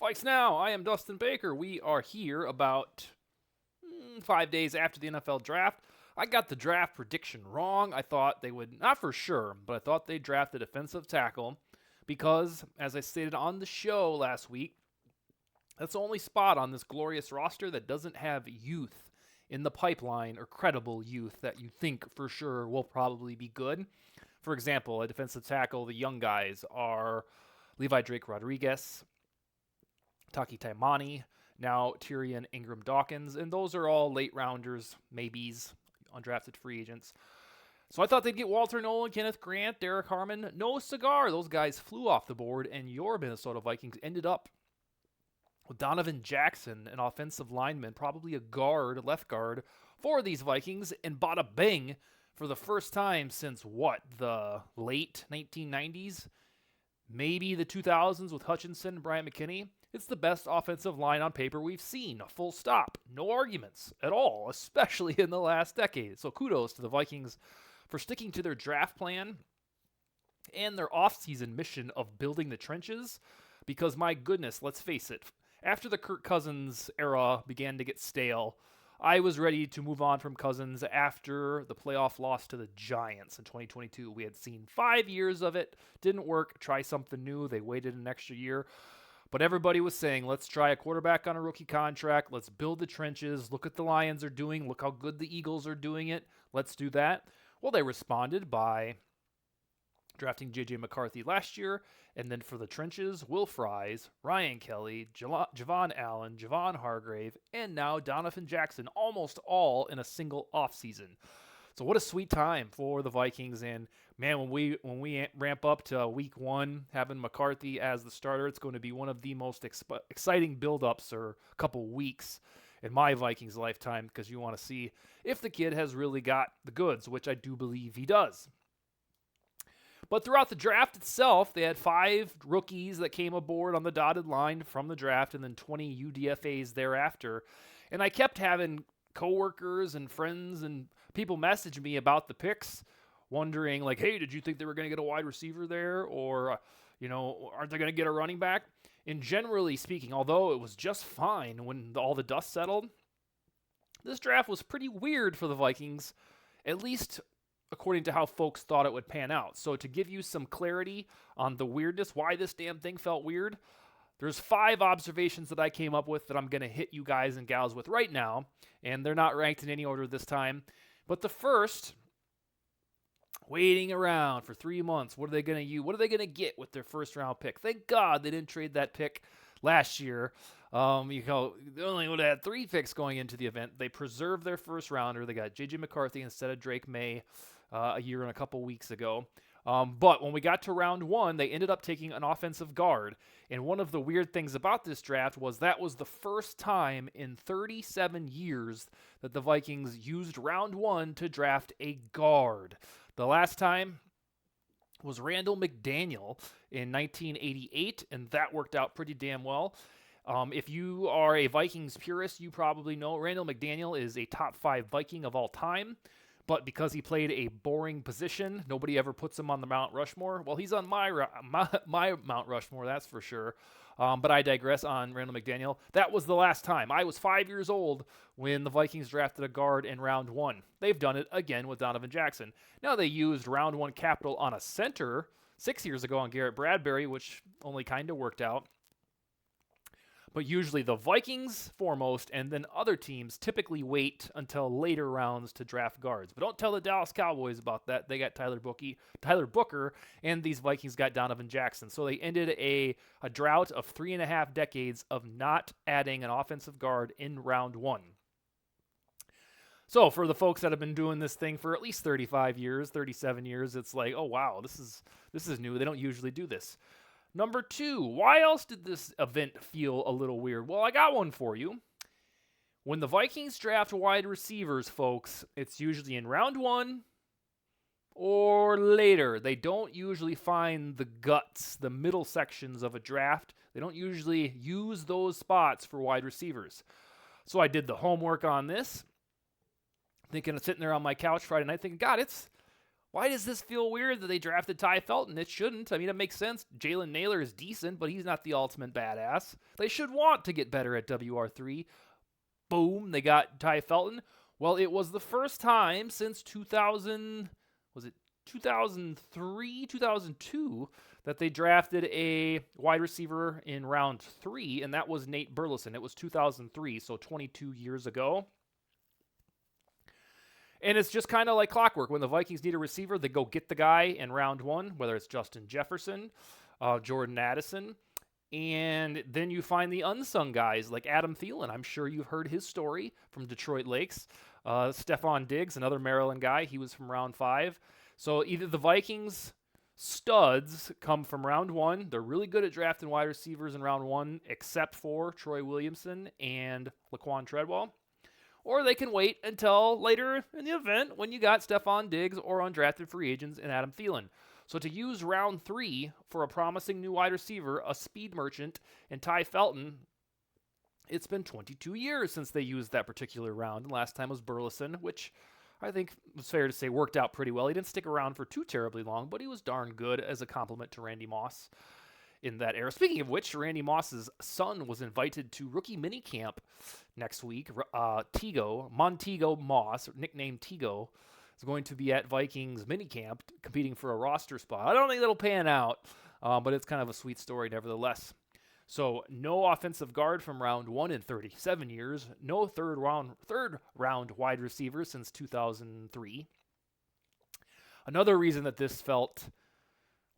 VikesNow, I am Dustin Baker. We are here about 5 days after the NFL draft. I got the draft prediction wrong. I thought they would, not for sure, but I thought they'd draft a defensive tackle because, as I stated on the show last week, that's the only spot on this glorious roster that doesn't have youth in the pipeline or credible youth that you think for sure will probably be good. For example, a defensive tackle, the young guys are Levi Drake Rodriguez, Taki Taimani, now Tyrion Ingram Dawkins, and those are all late rounders, maybes, undrafted free agents. So I thought they'd get Walter Nolan, Kenneth Grant, Derek Harmon. No cigar. Those guys flew off the board, and your Minnesota Vikings ended up with Donovan Jackson, an offensive lineman, probably a guard, left guard, for these Vikings, and bada bing, for the first time since the late 1990s? Maybe the 2000s with Hutchinson and Bryant McKinney. It's the best offensive line on paper we've seen. Full stop. No arguments at all, especially in the last decade. So kudos to the Vikings for sticking to their draft plan and their offseason mission of building the trenches. Because my goodness, let's face it, after the Kirk Cousins era began to get stale, I was ready to move on from Cousins after the playoff loss to the Giants in 2022. We had seen 5 years of it. Didn't work. Try something new. They waited an extra year. But everybody was saying, let's try a quarterback on a rookie contract. Let's build the trenches. Look what the Lions are doing. Look how good the Eagles are doing it. Let's do that. Well, they responded by drafting J.J. McCarthy last year, and then for the trenches, Will Fries, Ryan Kelly, Javon Allen, Javon Hargrave, and now Donovan Jackson, almost all in a single offseason. So what a sweet time for the Vikings, and man, when we ramp up to week one, having McCarthy as the starter, it's going to be one of the most exciting build-ups or couple weeks in my Vikings lifetime, because you want to see if the kid has really got the goods, which I do believe he does. But throughout the draft itself, they had 5 rookies that came aboard on the dotted line from the draft, and then 20 UDFAs thereafter. And I kept having coworkers and friends and people message me about the picks, wondering like, hey, did you think they were going to get a wide receiver there? Or, aren't they going to get a running back? And generally speaking, although it was just fine when all the dust settled, this draft was pretty weird for the Vikings, at least according to how folks thought it would pan out. So to give you some clarity on the weirdness, why this damn thing felt weird, there's 5 observations that I came up with that I'm going to hit you guys and gals with right now, and they're not ranked in any order this time. But the first, waiting around for 3 months, what are they going to use? What are they going to get with their first-round pick? Thank God they didn't trade that pick last year. They only would have had 3 picks going into the event. They preserved their first-rounder. They got J.J. McCarthy instead of Drake May a year and a couple weeks ago. But when we got to round 1, they ended up taking an offensive guard. And one of the weird things about this draft was that was the first time in 37 years that the Vikings used round 1 to draft a guard. The last time was Randall McDaniel in 1988, and that worked out pretty damn well. If you are a Vikings purist, you probably know Randall McDaniel is a top 5 Viking of all time. But because he played a boring position, nobody ever puts him on the Mount Rushmore. Well, he's on my Mount Rushmore, that's for sure. But I digress on Randall McDaniel. That was the last time. I was 5 years old when the Vikings drafted a guard in round 1. They've done it again with Donovan Jackson. Now they used round 1 capital on a center 6 years ago on Garrett Bradbury, which only kind of worked out. But usually the Vikings foremost, and then other teams typically wait until later rounds to draft guards. But don't tell the Dallas Cowboys about that. They got Tyler Booker, and these Vikings got Donovan Jackson. So they ended a drought of 3.5 decades of not adding an offensive guard in round 1. So for the folks that have been doing this thing for at least 35 years, 37 years, it's like, oh wow, this is new. They don't usually do this. Number 2, why else did this event feel a little weird? Well, I got one for you. When the Vikings draft wide receivers, folks, it's usually in round 1 or later. They don't usually find the guts, the middle sections of a draft. They don't usually use those spots for wide receivers. So I did the homework on this, sitting there on my couch Friday night thinking, God, it's Why does this feel weird that they drafted Ty Felton? It shouldn't. I mean, it makes sense. Jalen Naylor is decent, but he's not the ultimate badass. They should want to get better at WR3. Boom, they got Ty Felton. Well, it was the first time since 2000, was it 2003, 2002, that they drafted a wide receiver in round 3, and that was Nate Burleson. It was 2003, so 22 years ago. And it's just kind of like clockwork. When the Vikings need a receiver, they go get the guy in round 1, whether it's Justin Jefferson, Jordan Addison, and then you find the unsung guys like Adam Thielen. I'm sure you've heard his story from Detroit Lakes. Stephon Diggs, another Maryland guy, he was from round 5. So either the Vikings studs come from round 1. They're really good at drafting wide receivers in round 1, except for Troy Williamson and Laquan Treadwell. Or they can wait until later in the event when you got Stephon Diggs or undrafted free agents and Adam Thielen. So to use round 3 for a promising new wide receiver, a speed merchant, and Ty Felton, it's been 22 years since they used that particular round. And last time was Burleson, which I think was fair to say worked out pretty well. He didn't stick around for too terribly long, but he was darn good as a compliment to Randy Moss in that era. Speaking of which, Randy Moss's son was invited to rookie minicamp next week. Montego Moss, nicknamed Tego, is going to be at Vikings minicamp competing for a roster spot. I don't think that'll pan out, but it's kind of a sweet story nevertheless. So no offensive guard from round 1 in 37 years. No third round wide receiver since 2003. Another reason that this felt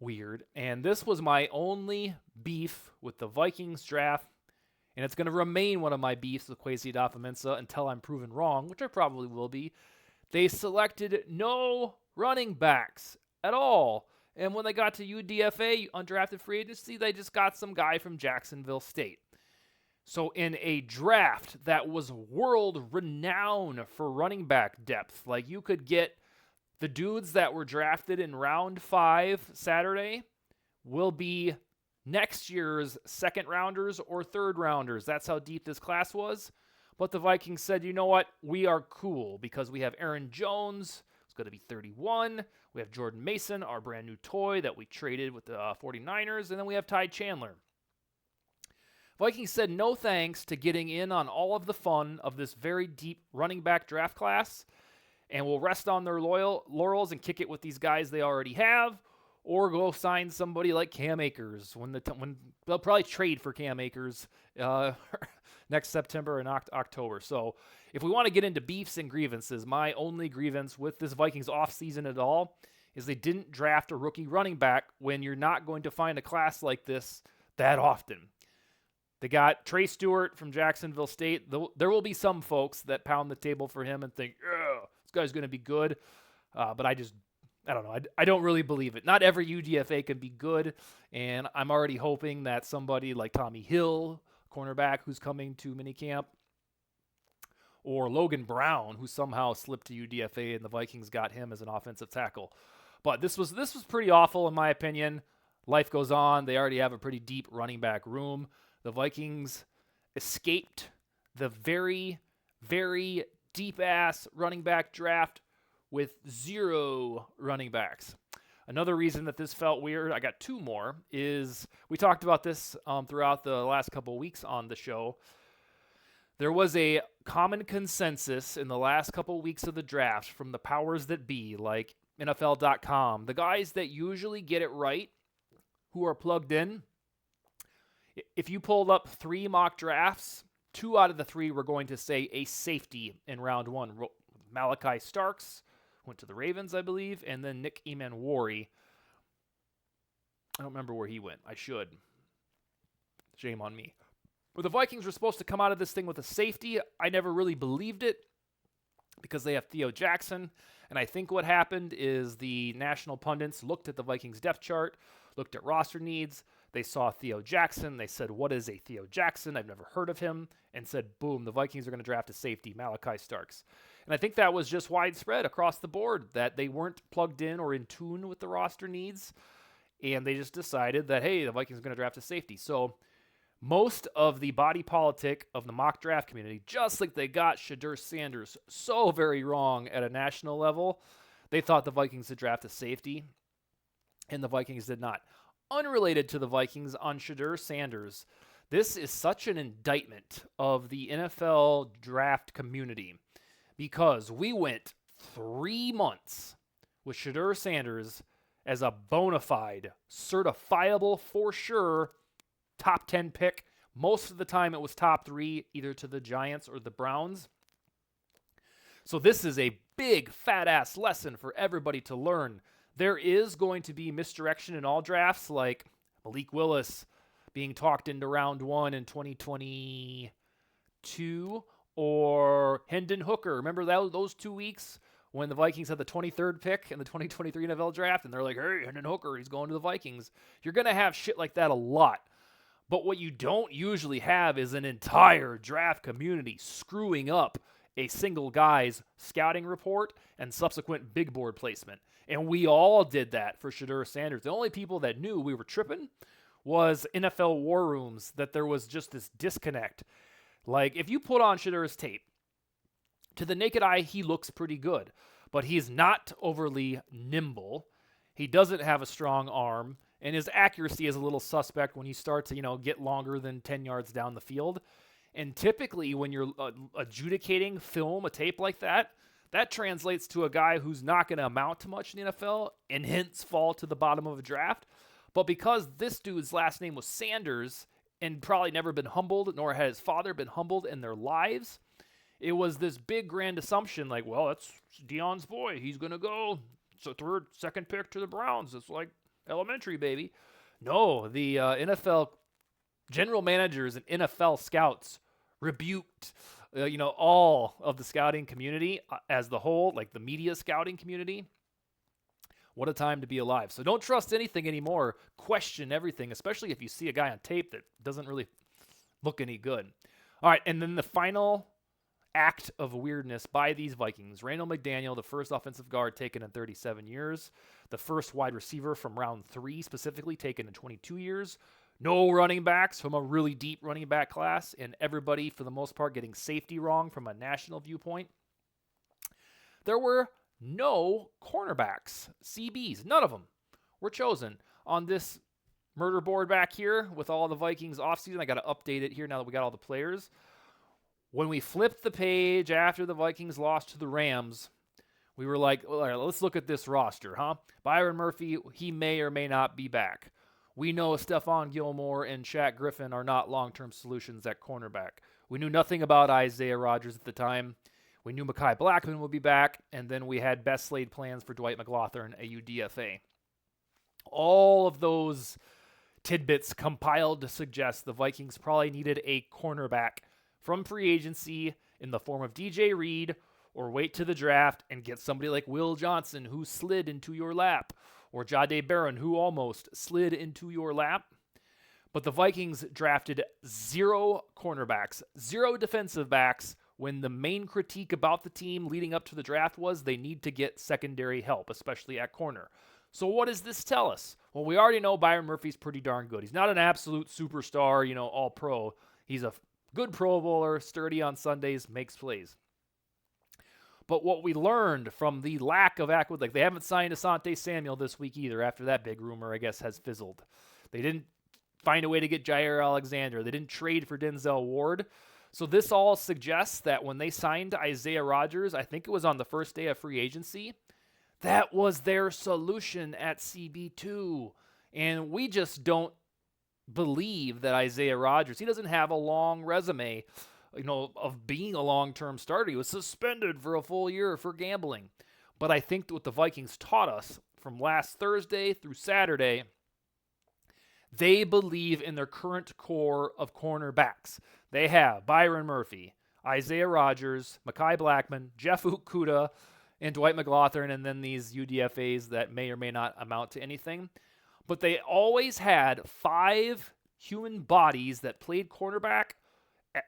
weird, and this was my only beef with the Vikings draft, and it's going to remain one of my beefs with Kwesi Adofo-Mensah until I'm proven wrong, which I probably will be. They selected no running backs at all. And when they got to UDFA, undrafted free agency, they just got some guy from Jacksonville State. So in a draft that was world renowned for running back depth, like you could get the dudes that were drafted in round 5 Saturday will be next year's second rounders or third rounders. That's how deep this class was. But the Vikings said, you know what? We are cool because we have Aaron Jones, who's going to be 31. We have Jordan Mason, our brand new toy that we traded with the 49ers. And then we have Ty Chandler. Vikings said no thanks to getting in on all of the fun of this very deep running back draft class, and will rest on their laurels and kick it with these guys they already have, or go sign somebody like Cam Akers when they'll probably trade for Cam Akers next September and October. So if we want to get into beefs and grievances, my only grievance with this Vikings offseason at all is they didn't draft a rookie running back when you're not going to find a class like this that often. They got Trey Stewart from Jacksonville State. There will be some folks that pound the table for him and think, this guy's going to be good. But I don't know. I don't really believe it. Not every UDFA can be good. And I'm already hoping that somebody like Tommy Hill, cornerback who's coming to minicamp, or Logan Brown, who somehow slipped to UDFA and the Vikings got him as an offensive tackle. But this was pretty awful in my opinion. Life goes on. They already have a pretty deep running back room. The Vikings escaped the very, very deep-ass running back draft with 0 running backs. Another reason that this felt weird, I got 2 more, is we talked about this throughout the last couple weeks on the show. There was a common consensus in the last couple weeks of the draft from the powers that be, like NFL.com, the guys that usually get it right, who are plugged in. If you pulled up 3 mock drafts, 2 out of the 3 were going to say a safety in round 1. Malachi Starks went to the Ravens, I believe, and then Nick Emanwari. I don't remember where he went. I should. Shame on me. But the Vikings were supposed to come out of this thing with a safety. I never really believed it because they have Theo Jackson. And I think what happened is the national pundits looked at the Vikings depth chart, looked at roster needs. They saw Theo Jackson. They said, what is a Theo Jackson? I've never heard of him. And said, boom, the Vikings are going to draft a safety, Malachi Starks. And I think that was just widespread across the board, that they weren't plugged in or in tune with the roster needs. And they just decided that, hey, the Vikings are going to draft a safety. So most of the body politic of the mock draft community, just like they got Shadur Sanders so very wrong at a national level, They thought the Vikings had drafted safety, and the Vikings did not. Unrelated to the Vikings, on Shedeur Sanders, this is such an indictment of the NFL draft community because we went 3 months with Shedeur Sanders as a bona fide, certifiable, for sure, top 10 pick. Most of the time it was top 3, either to the Giants or the Browns. So this is a big, fat-ass lesson for everybody to learn. There is going to be misdirection in all drafts, like Malik Willis being talked into round 1 in 2022, or Hendon Hooker. Remember those 2 weeks when the Vikings had the 23rd pick in the 2023 NFL draft, and they're like, hey, Hendon Hooker, he's going to the Vikings. You're going to have shit like that a lot. But what you don't usually have is an entire draft community screwing up a single guy's scouting report and subsequent big board placement. And we all did that for Shedeur Sanders. The only people that knew we were tripping was NFL war rooms, that there was just this disconnect. Like, if you put on Shedeur's tape, to the naked eye, he looks pretty good. But he's not overly nimble. He doesn't have a strong arm. And his accuracy is a little suspect when he starts to, get longer than 10 yards down the field. And typically, when you're adjudicating film, a tape like that, that translates to a guy who's not going to amount to much in the NFL and hence fall to the bottom of a draft. But because this dude's last name was Sanders and probably never been humbled, nor had his father been humbled in their lives, it was this big grand assumption like, well, that's Deion's boy. He's going to go. It's a second pick to the Browns. It's like elementary, baby. No, the NFL general managers and NFL scouts rebuked, all of the scouting community as the whole, like the media scouting community. What a time to be alive. So don't trust anything anymore. Question everything, especially if you see a guy on tape that doesn't really look any good. All right, and then the final act of weirdness by these Vikings. Randall McDaniel, the first offensive guard taken in 37 years. The first wide receiver from round 3 specifically taken in 22 years. No running backs from a really deep running back class. And everybody, for the most part, getting safety wrong from a national viewpoint. There were no cornerbacks, CBs. None of them were chosen on this murder board back here with all the Vikings offseason. I got to update it here now that we got all the players. When we flipped the page after the Vikings lost to the Rams, we were like, all right, let's look at this roster, huh? Byron Murphy, he may or may not be back. We know Stephon Gilmore and Shaq Griffin are not long-term solutions at cornerback. We knew nothing about Isaiah Rodgers at the time. We knew Mekhi Blackman would be back, and then we had best laid plans for Dwight McGlothern, a UDFA. All of those tidbits compiled to suggest the Vikings probably needed a cornerback from free agency in the form of DJ Reed, or wait to the draft and get somebody like Will Johnson who slid into your lap, or Jahdae Barron who almost slid into your lap. But the Vikings drafted 0 cornerbacks, 0 defensive backs, when the main critique about the team leading up to the draft was they need to get secondary help, especially at corner. So what does this tell us? Well, we already know Byron Murphy's pretty darn good. He's not an absolute superstar, all-pro. He's a good Pro Bowler, sturdy on Sundays, makes plays. But what we learned from the lack of they haven't signed Asante Samuel this week either after that big rumor, I guess, has fizzled. They didn't find a way to get Jair Alexander. They didn't trade for Denzel Ward. So this all suggests that when they signed Isaiah Rodgers, I think it was on the first day of free agency, that was their solution at CB2. And we just don't believe that Isaiah Rodgers, he doesn't have a long resume, of being a long-term starter. He was suspended for a full year for gambling. But I think what the Vikings taught us from last Thursday through Saturday, they believe in their current core of cornerbacks. They have Byron Murphy, Isaiah Rodgers, Mekhi Blackman, Jeff Okudah, and Dwight McGlothern, and then these UDFAs that may or may not amount to anything. But they always had 5 human bodies that played cornerback,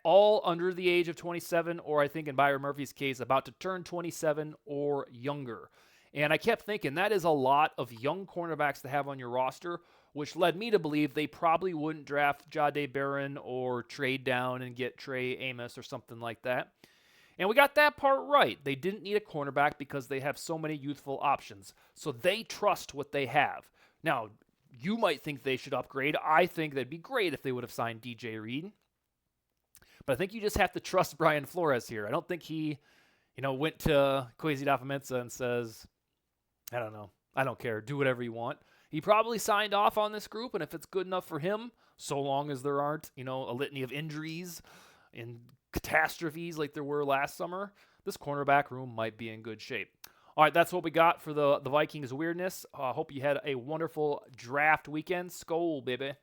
all under the age of 27, or I think in Byron Murphy's case, about to turn 27 or younger. And I kept thinking that is a lot of young cornerbacks to have on your roster, which led me to believe they probably wouldn't draft Jahdae Barron or trade down and get Trey Amos or something like that. And we got that part right. They didn't need a cornerback because they have so many youthful options. So they trust what they have. Now, you might think they should upgrade. I think that'd be great if they would have signed DJ Reed. But I think you just have to trust Brian Flores here. I don't think he, went to Kwesi Dafamensa and says, I don't know, I don't care, do whatever you want. He probably signed off on this group, and if it's good enough for him, so long as there aren't, a litany of injuries and catastrophes like there were last summer, this cornerback room might be in good shape. All right, that's what we got for the Vikings weirdness. Hope you had a wonderful draft weekend. Skol, baby.